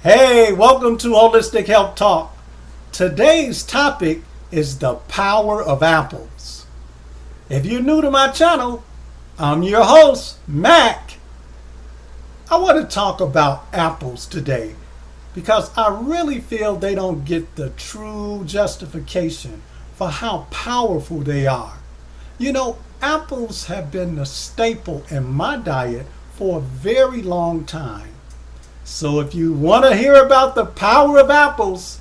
Hey, welcome to Holistic Health Talk. Today's topic is the power of apples. If you're new to my channel, I'm your host, Mac. I want to talk about apples today because I really feel they don't get the true justification for how powerful they are. Apples have been a staple in my diet for a very long time. So if you want to hear about the power of apples,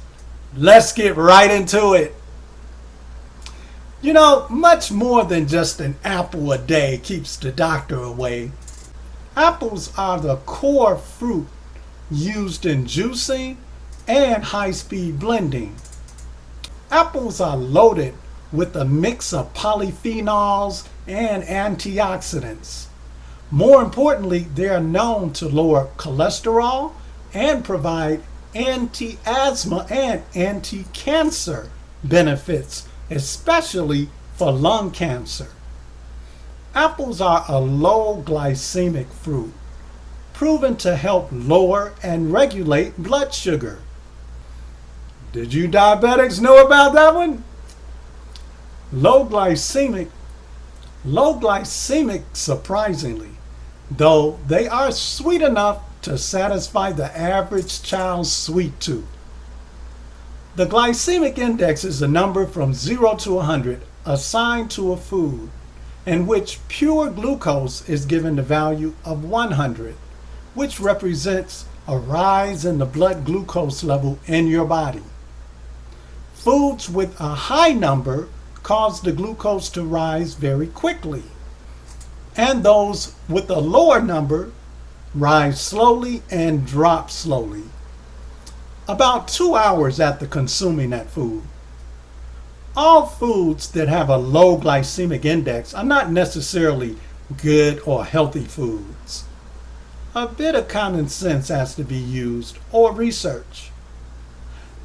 let's get right into it. Much more than just an apple a day keeps the doctor away. Apples are the core fruit used in juicing and high-speed blending. Apples are loaded with a mix of polyphenols and antioxidants. More importantly, they are known to lower cholesterol and provide anti-asthma and anti-cancer benefits, especially for lung cancer. Apples are a low glycemic fruit, proven to help lower and regulate blood sugar. Did you diabetics know about that one? Low glycemic, surprisingly, though they are sweet enough to satisfy the average child's sweet tooth. The glycemic index is a number from 0 to 100 assigned to a food in which pure glucose is given the value of 100, which represents a rise in the blood glucose level in your body. Foods with a high number cause the glucose to rise very quickly, and those with a lower number rise slowly and drop slowly, about 2 hours after consuming that food. All foods that have a low glycemic index are not necessarily good or healthy foods. A bit of common sense has to be used or research.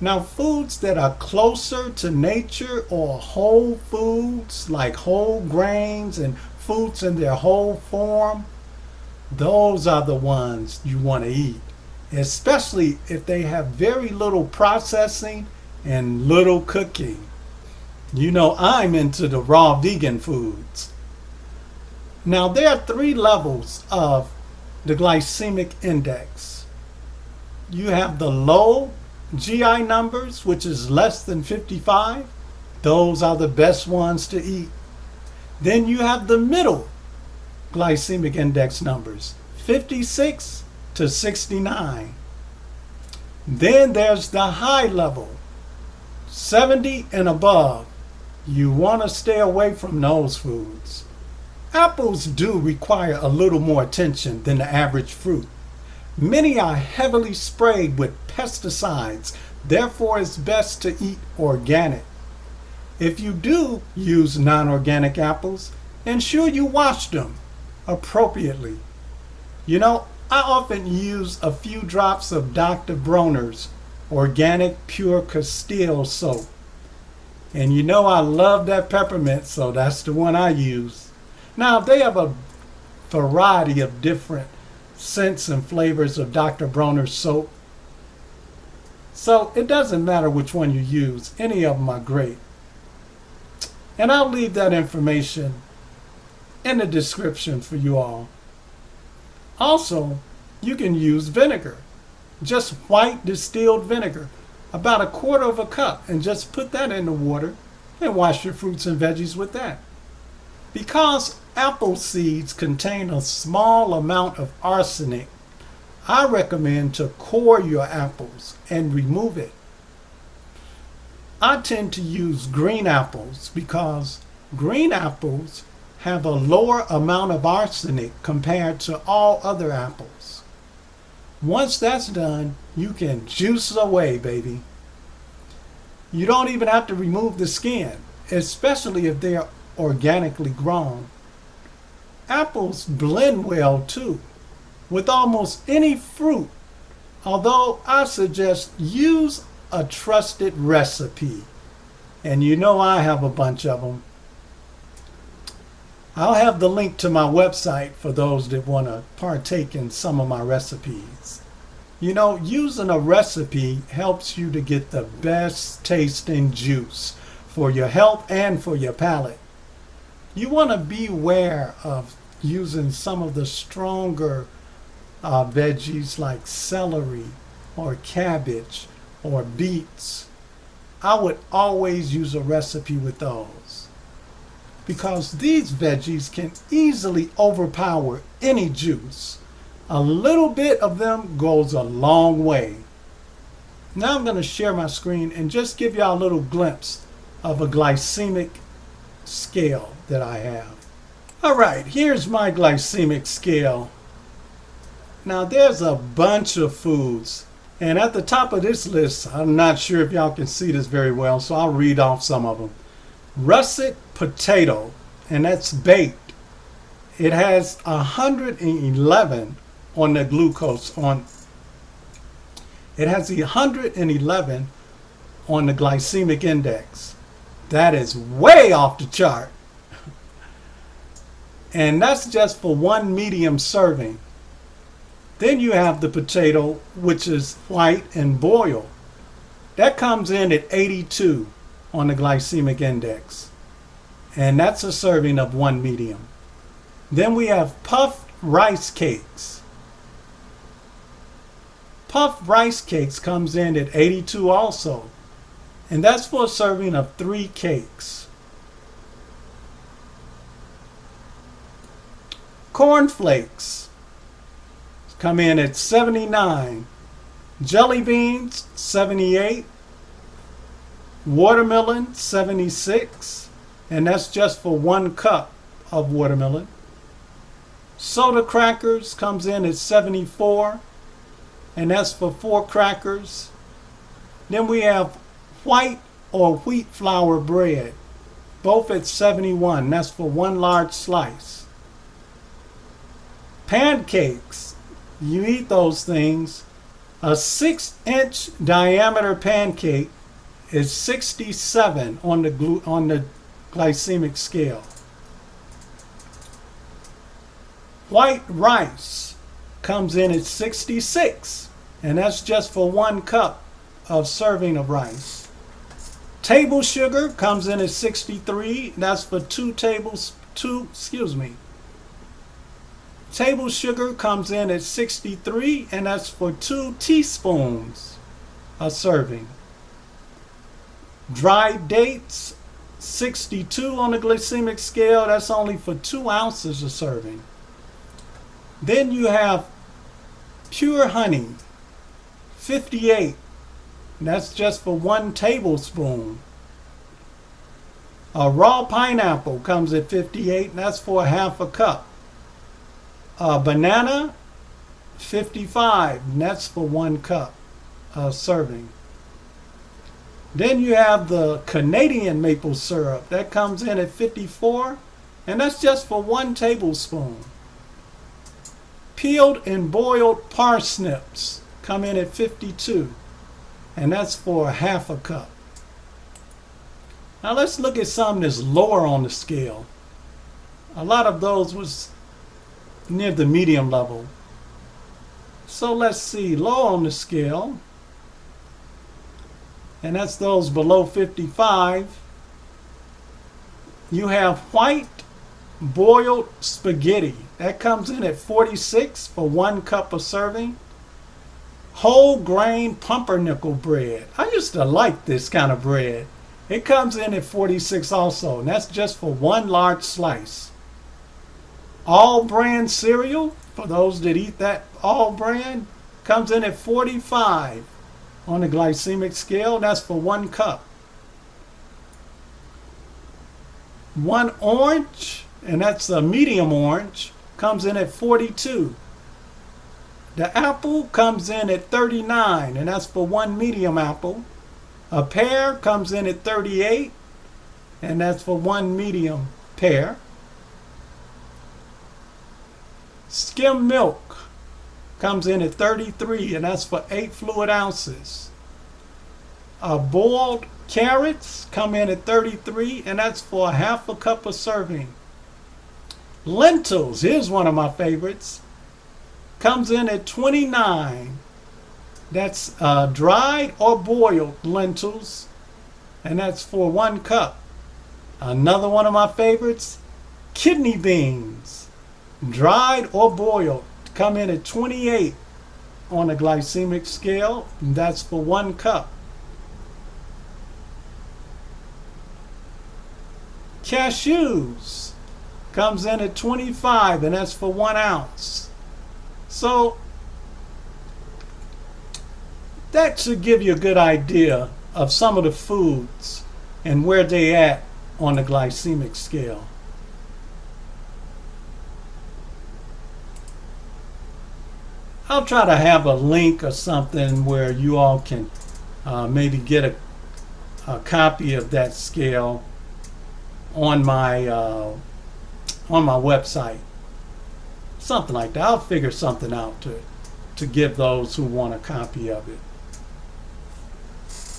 Now, foods that are closer to nature or whole foods, like whole grains and fruits in their whole form, those are the ones you want to eat, especially if they have very little processing and little cooking. I'm into the raw vegan foods. Now, there are 3 levels of the glycemic index. You have the low GI numbers, which is less than 55. Those are the best ones to eat. Then you have the middle glycemic index numbers, 56 to 69. Then there's the high level, 70 and above. You want to stay away from those foods. Apples do require a little more attention than the average fruit. Many are heavily sprayed with pesticides, therefore it's best to eat organic. If you do use non-organic apples, ensure you wash them appropriately. I often use a few drops of Dr. Bronner's organic pure Castile soap. And I love that peppermint, so that's the one I use. Now, they have a variety of different scents and flavors of Dr. Bronner's soap. So it doesn't matter which one you use. Any of them are great. And I'll leave that information in the description for you all. Also, you can use vinegar. Just white distilled vinegar. About 1/4 of a cup. And just put that in the water and wash your fruits and veggies with that. Because apple seeds contain a small amount of arsenic, I recommend to core your apples and remove it. I tend to use green apples because green apples have a lower amount of arsenic compared to all other apples. Once that's done, you can juice away, baby. You don't even have to remove the skin, especially if they're organically grown. Apples blend well too, with almost any fruit, although I suggest use a trusted recipe. And I have a bunch of them. I'll have the link to my website for those that want to partake in some of my recipes. You know, using a recipe helps you to get the best tasting juice for your health and for your palate. You want to beware of using some of the stronger veggies like celery or cabbage or beets. I would always use a recipe with those because these veggies can easily overpower any juice. A little bit of them goes a long way. Now I'm going to share my screen and just give you a little glimpse of a glycemic scale that I have. All right, here's my glycemic scale. Now there's a bunch of foods, and at the top of this list, I'm not sure if y'all can see this very well, so I'll read off some of them. Russet potato, and that's baked. It has 111 on the glucose on. It has the 111 on the glycemic index. That is way off the chart. And that's just for one medium serving. Then you have the potato, which is white and boiled. That comes in at 82 on the glycemic index. And that's a serving of one medium. Then we have puffed rice cakes. Puffed rice cakes comes in at 82 also. And that's for a serving of 3 cakes. Cornflakes come in at 79. Jelly beans, 78. Watermelon, 76. And that's just for 1 cup of watermelon. Soda crackers comes in at 74. And that's for 4 crackers. Then we have white or wheat flour bread, both at 71. That's for 1 large slice. Pancakes, you eat those things. A 6-inch diameter pancake is 67 on the glycemic scale. White rice comes in at 66, and that's just for 1 cup of serving of rice. Table sugar comes in at 63. That's for Table sugar comes in at 63, and that's for 2 teaspoons a serving. Dried dates, 62 on the glycemic scale. That's only for 2 ounces a serving. Then you have pure honey, 58. And that's just for 1 tablespoon. A raw pineapple comes at 58, and that's for 1/2 cup. A banana, 55, and that's for 1 cup serving. Then you have the Canadian maple syrup. That comes in at 54, and that's just for 1 tablespoon. Peeled and boiled parsnips come in at 52, and that's for 1/2 cup. Now let's look at some that's lower on the scale. A lot of those was near the medium level. So let's see, low on the scale, and that's those below 55. You have white boiled spaghetti. That comes in at 46 for 1 cup of serving. Whole grain pumpernickel bread. I used to like this kind of bread. It comes in at 46 also, and that's just for 1 large slice. All brand cereal, for those that eat that all brand, comes in at 45 on the glycemic scale. That's for 1 cup. 1 orange, and that's a medium orange, comes in at 42. The apple comes in at 39, and that's for 1 medium apple. A pear comes in at 38, and that's for 1 medium pear. Skim milk comes in at 33, and that's for 8 fluid ounces. Boiled carrots come in at 33, and that's for 1/2 cup of serving. Lentils, here's one of my favorites, comes in at 29, That's dried or boiled lentils, and that's for 1 cup. Another one of my favorites, kidney beans, dried or boiled, come in at 28 on the glycemic scale, and that's for 1 cup. Cashews comes in at 25, and that's for 1 ounce. So that should give you a good idea of some of the foods and where they at on the glycemic scale. I'll try to have a link or something where you all can maybe get a copy of that scale on my website, something like that. I'll figure something out to give those who want a copy of it.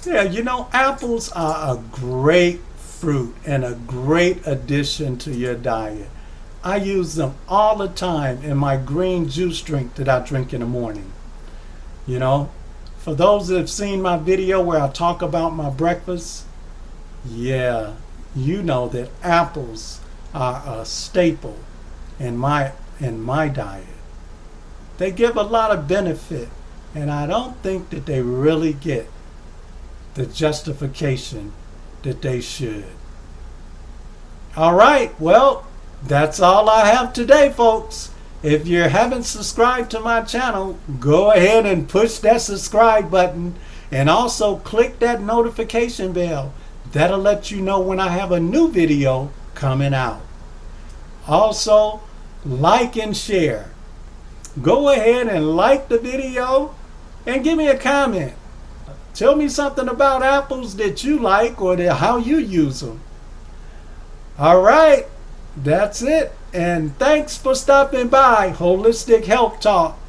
Yeah, you know, apples are a great fruit and a great addition to your diet. I use them all the time in my green juice drink that I drink in the morning. You know, for those that have seen my video where I talk about my breakfast, yeah, you know that apples are a staple in my diet. They give a lot of benefit, and I don't think that they really get the justification that they should. All right, well, that's all I have today, folks. If you haven't subscribed to my channel, go ahead and push that subscribe button, and also click that notification bell. That'll let you know when I have a new video coming out. Also, like and share. Go ahead and like the video and give me a comment. Tell me something about apples that you like or how you use them. All right, that's it. And thanks for stopping by Holistic Health Talk.